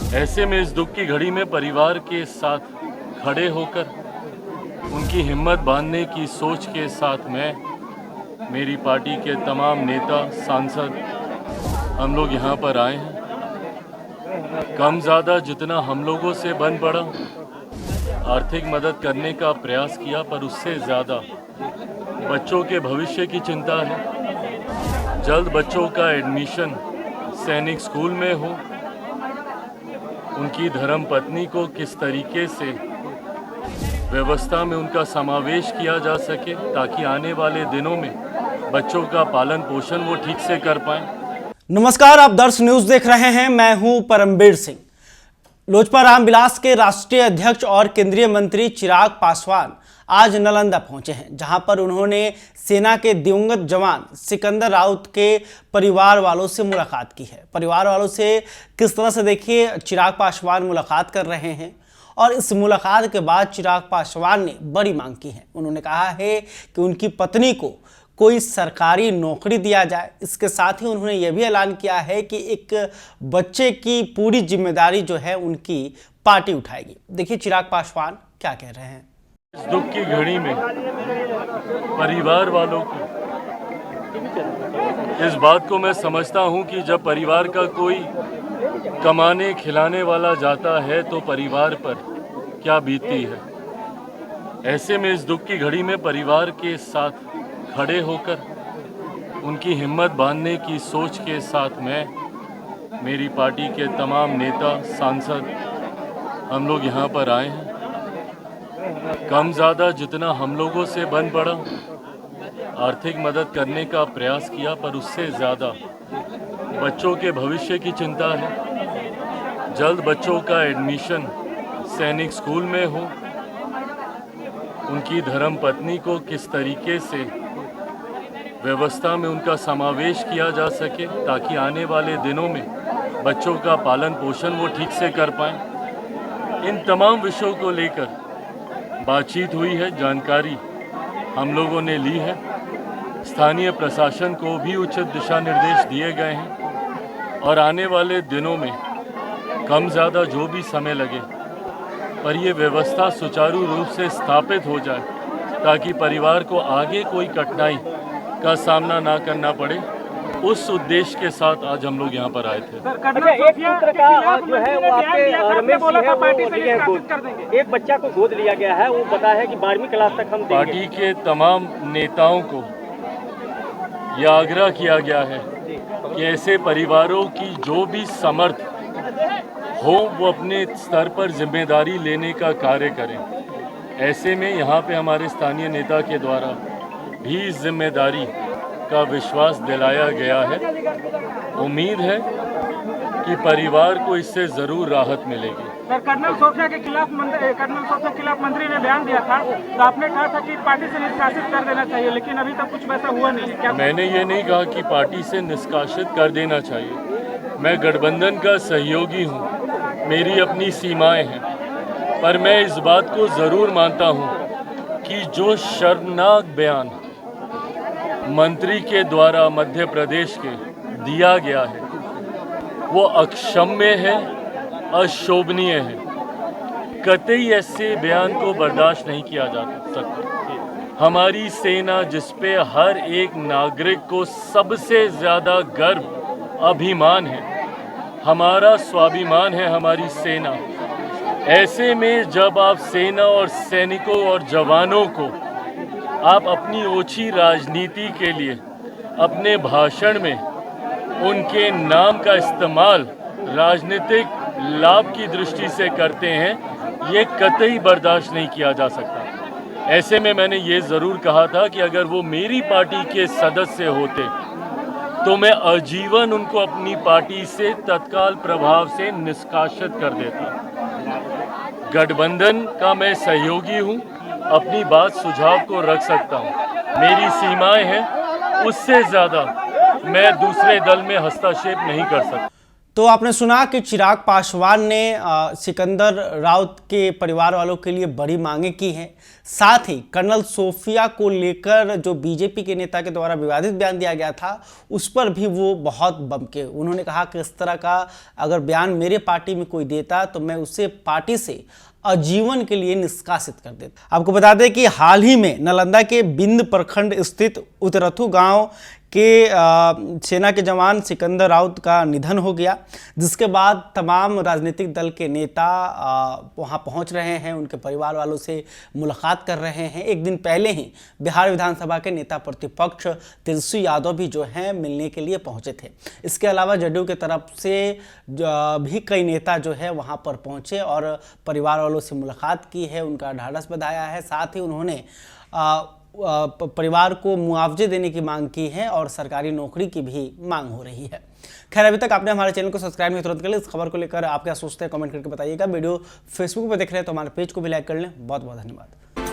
ऐसे में इस दुख की घड़ी में परिवार के साथ खड़े होकर उनकी हिम्मत बांधने की सोच के साथ मैं, मेरी पार्टी के तमाम नेता, सांसद, हम लोग यहाँ पर आए हैं। कम ज़्यादा जितना हम लोगों से बन पड़ा, आर्थिक मदद करने का प्रयास किया, पर उससे ज़्यादा बच्चों के भविष्य की चिंता है। जल्द बच्चों का एडमिशन सैनिक स्कूल में हो, उनकी धर्मपत्नी को किस तरीके से व्यवस्था में उनका समावेश किया जा सके ताकि आने वाले दिनों में बच्चों का पालन पोषण वो ठीक से कर पाएं। नमस्कार, आप दर्श न्यूज देख रहे हैं। मैं हूं परमवीर सिंह। लोजपा रामविलास के राष्ट्रीय अध्यक्ष और केंद्रीय मंत्री चिराग पासवान आज नालंदा पहुंचे हैं, जहां पर उन्होंने सेना के दिवंगत जवान सिकंदर राउत के परिवार वालों से मुलाकात की है। परिवार वालों से किस तरह से देखिए चिराग पासवान मुलाकात कर रहे हैं, और इस मुलाकात के बाद चिराग पासवान ने बड़ी मांग की है। उन्होंने कहा है कि उनकी पत्नी को कोई सरकारी नौकरी दिया जाए। इसके साथ ही उन्होंने यह भी ऐलान किया है कि एक बच्चे की पूरी जिम्मेदारी जो है उनकी पार्टी उठाएगी। देखिए चिराग पासवान क्या कह रहे हैं। इस दुख की घड़ी में परिवार वालों को इस बात को मैं समझता हूं कि जब परिवार का कोई कमाने खिलाने वाला जाता है तो परिवार पर क्या बीतती है। ऐसे में इस दुख की घड़ी में परिवार के साथ खड़े होकर उनकी हिम्मत बांधने की सोच के साथ मैं, मेरी पार्टी के तमाम नेता, सांसद, हम लोग यहाँ पर आए हैं। कम ज़्यादा जितना हम लोगों से बन पड़ा, आर्थिक मदद करने का प्रयास किया, पर उससे ज़्यादा बच्चों के भविष्य की चिंता है। जल्द बच्चों का एडमिशन सैनिक स्कूल में हो, उनकी धर्मपत्नी को किस तरीके से व्यवस्था में उनका समावेश किया जा सके ताकि आने वाले दिनों में बच्चों का पालन पोषण वो ठीक से कर पाएं। इन तमाम विषयों को लेकर बातचीत हुई है, जानकारी हम लोगों ने ली है। स्थानीय प्रशासन को भी उचित दिशा निर्देश दिए गए हैं और आने वाले दिनों में कम ज़्यादा जो भी समय लगे, पर ये व्यवस्था सुचारू रूप से स्थापित हो जाए ताकि परिवार को आगे कोई कठिनाई का सामना ना करना पड़े। उस उद्देश्य के साथ आज हम लोग यहाँ पर आए थे। एक बच्चा को गोद लिया गया है, वो पता है कि 12वीं क्लास तक हम पार्टी के तमाम नेताओं को यह आग्रह किया गया है कि ऐसे परिवारों की जो भी समर्थ हो वो अपने स्तर पर जिम्मेदारी लेने का कार्य करें। ऐसे में यहाँ पे हमारे स्थानीय नेता के द्वारा भी इस जिम्मेदारी का विश्वास दिलाया गया है। उम्मीद है कि परिवार को इससे ज़रूर राहत मिलेगी। सर, कर्नल सोफिया के खिलाफ मंत्री ने बयान दिया था, तो आपने कहा था कि पार्टी से निष्कासित कर देना चाहिए, लेकिन अभी तक कुछ वैसा हुआ नहीं है। क्या मैंने ये नहीं कहा कि पार्टी से निष्कासित कर देना चाहिए। मैं गठबंधन का सहयोगी हूँ, मेरी अपनी सीमाएं हैं, पर मैं इस बात को ज़रूर मानता हूँ कि जो शर्मनाक बयान मंत्री के द्वारा मध्य प्रदेश के दिया गया है वो अक्षम्य है, अशोभनीय है। कतई ऐसे बयान को बर्दाश्त नहीं किया जा सकता। हमारी सेना, जिस पे हर एक नागरिक को सबसे ज़्यादा गर्व, अभिमान है, हमारा स्वाभिमान है हमारी सेना। ऐसे में जब आप सेना और सैनिकों और जवानों को आप अपनी ओछी राजनीति के लिए अपने भाषण में उनके नाम का इस्तेमाल राजनीतिक लाभ की दृष्टि से करते हैं, ये कतई बर्दाश्त नहीं किया जा सकता। ऐसे में मैंने ये ज़रूर कहा था कि अगर वो मेरी पार्टी के सदस्य होते तो मैं आजीवन उनको अपनी पार्टी से तत्काल प्रभाव से निष्कासित कर देता। गठबंधन का मैं सहयोगी हूँ, अपनी बात सुझाव को रख सकता हूँ, मेरी सीमाएं हैं, उससे ज़्यादा मैं दूसरे दल में हस्तक्षेप नहीं कर सकता। तो आपने सुना कि चिराग पासवान ने सिकंदर राउत के परिवार वालों के लिए बड़ी मांगे की हैं। साथ ही कर्नल सोफिया को लेकर जो बीजेपी के नेता के द्वारा विवादित बयान दिया गया था उस पर भी वो बहुत बमके। उन्होंने कहा कि इस तरह का अगर बयान मेरे पार्टी में कोई देता तो मैं उसे पार्टी से आजीवन के लिए निष्कासित कर देता। आपको बता दें कि हाल ही में नालंदा के बिंद प्रखंड स्थित उतरथू गांव के सेना के जवान सिकंदर राउत का निधन हो गया, जिसके बाद तमाम राजनीतिक दल के नेता वहां पहुंच रहे हैं, उनके परिवार वालों से मुलाकात कर रहे हैं। एक दिन पहले ही बिहार विधानसभा के नेता प्रतिपक्ष तेजस्वी यादव भी जो हैं मिलने के लिए पहुंचे थे। इसके अलावा जदयू की तरफ से भी कई नेता जो है वहां पर पहुंचे और परिवार वालों से मुलाकात की है, उनका ढाढ़स बंधाया है। साथ ही उन्होंने परिवार को मुआवजे देने की मांग की है और सरकारी नौकरी की भी मांग हो रही है। खैर, अभी तक आपने हमारे चैनल को सब्सक्राइब नहीं तुरंत कर लें। इस खबर को लेकर आप क्या सोचते हैं कमेंट करके बताइएगा। वीडियो फेसबुक पर देख रहे हैं तो हमारे पेज को भी लाइक कर लें। बहुत बहुत धन्यवाद।